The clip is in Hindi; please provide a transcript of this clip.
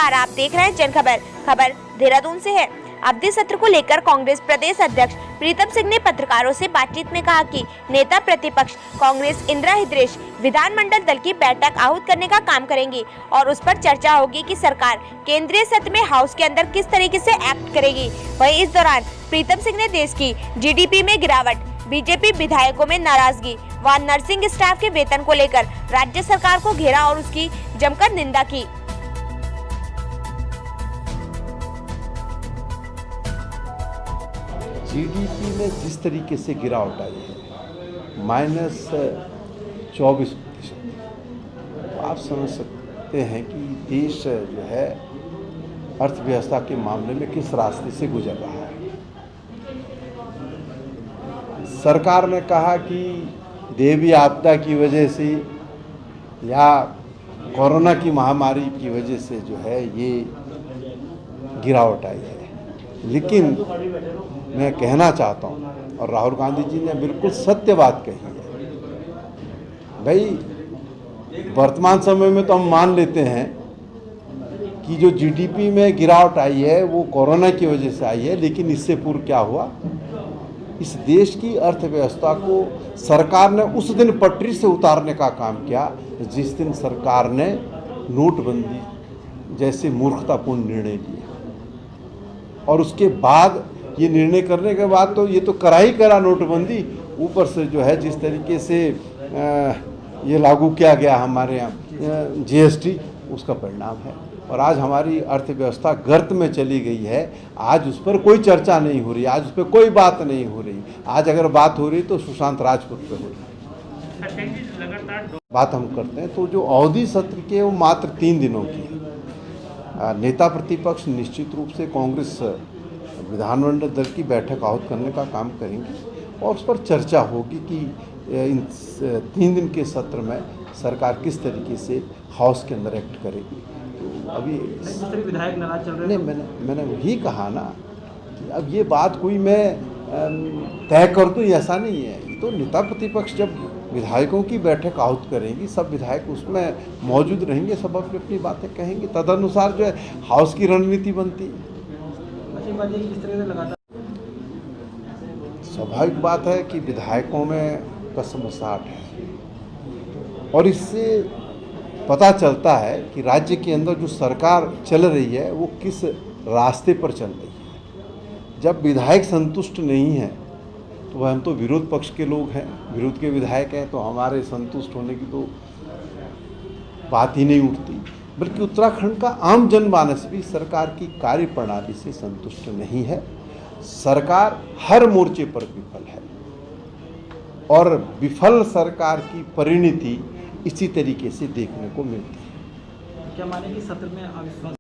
नमस्कार, आप देख रहे हैं जनखबर। खबर देहरादून से है। अवधि सत्र को लेकर कांग्रेस प्रदेश अध्यक्ष प्रीतम सिंह ने पत्रकारों से बातचीत में कहा कि नेता प्रतिपक्ष कांग्रेस इंदिरा हृदयेश विधानमंडल दल की बैठक आहूत करने का काम करेंगी और उस पर चर्चा होगी कि सरकार केंद्रीय सत्र में हाउस के अंदर किस तरीके से एक्ट करेगी। वहीं इस दौरान प्रीतम सिंह ने देश की जीडीपी में गिरावट, बीजेपी विधायकों में नाराजगी व नर्सिंग स्टाफ के वेतन को लेकर राज्य सरकार को घेरा और उसकी जमकर निंदा की। जीडीपी में जिस तरीके से गिरावट आई है -24%, तो आप समझ सकते हैं कि देश जो है अर्थव्यवस्था के मामले में किस रास्ते से गुजर रहा है। सरकार ने कहा कि देवी आपदा की वजह से या कोरोना की महामारी की वजह से जो है ये गिरावट आई है, लेकिन मैं कहना चाहता हूँ और राहुल गांधी जी ने बिल्कुल सत्य बात कही है। भाई वर्तमान समय में तो हम मान लेते हैं कि जो जीडीपी में गिरावट आई है वो कोरोना की वजह से आई है, लेकिन इससे पूर्व क्या हुआ, इस देश की अर्थव्यवस्था को सरकार ने उस दिन पटरी से उतारने का काम किया जिस दिन सरकार ने नोटबंदी जैसे मूर्खतापूर्ण निर्णय लिए। और उसके बाद ये निर्णय करने के बाद तो ये तो करा नोटबंदी, ऊपर से जो है जिस तरीके से ये लागू किया गया हमारे यहाँ जीएसटी, उसका परिणाम है। और आज हमारी अर्थव्यवस्था गर्त में चली गई है। आज उस पर कोई चर्चा नहीं हो रही, आज उस पर कोई बात नहीं हो रही। आज अगर बात हो रही तो सुशांत राजपूत पे हो रही। बात हम करते हैं तो जो अवधि सत्र के वो मात्र 3 दिनों की है। नेता प्रतिपक्ष निश्चित रूप से कांग्रेस विधानमंडल दल की बैठक आहूत करने का काम करेंगे और उस पर चर्चा होगी कि इन 3 दिन के सत्र में सरकार किस तरीके से हाउस के अंदर एक्ट करेगी। तो अभी विधायक नाराज चल रहे हैं। मैंने वही कहा ना कि अब ये बात कोई मैं तय कर दूँ, ऐसा नहीं है। तो नेता प्रतिपक्ष जब विधायकों की बैठक आहूत करेंगी, सब विधायक उसमें मौजूद रहेंगे, सब अपनी अपनी बातें कहेंगे, तदनुसार जो है हाउस की रणनीति बनती है। स्वाभाविक बात है कि विधायकों में कसमसाहट है और इससे पता चलता है कि राज्य के अंदर जो सरकार चल रही है वो किस रास्ते पर चल रही है। जब विधायक संतुष्ट नहीं है तो हम तो विरोध पक्ष के लोग हैं, विरोध के विधायक हैं, तो हमारे संतुष्ट होने की तो बात ही नहीं उठती। बल्कि उत्तराखंड का आम जनमानस भी सरकार की कार्यप्रणाली से संतुष्ट नहीं है। सरकार हर मोर्चे पर विफल है और विफल सरकार की परिणति इसी तरीके से देखने को मिलती है। क्या माने कि सत्र में अविश्वास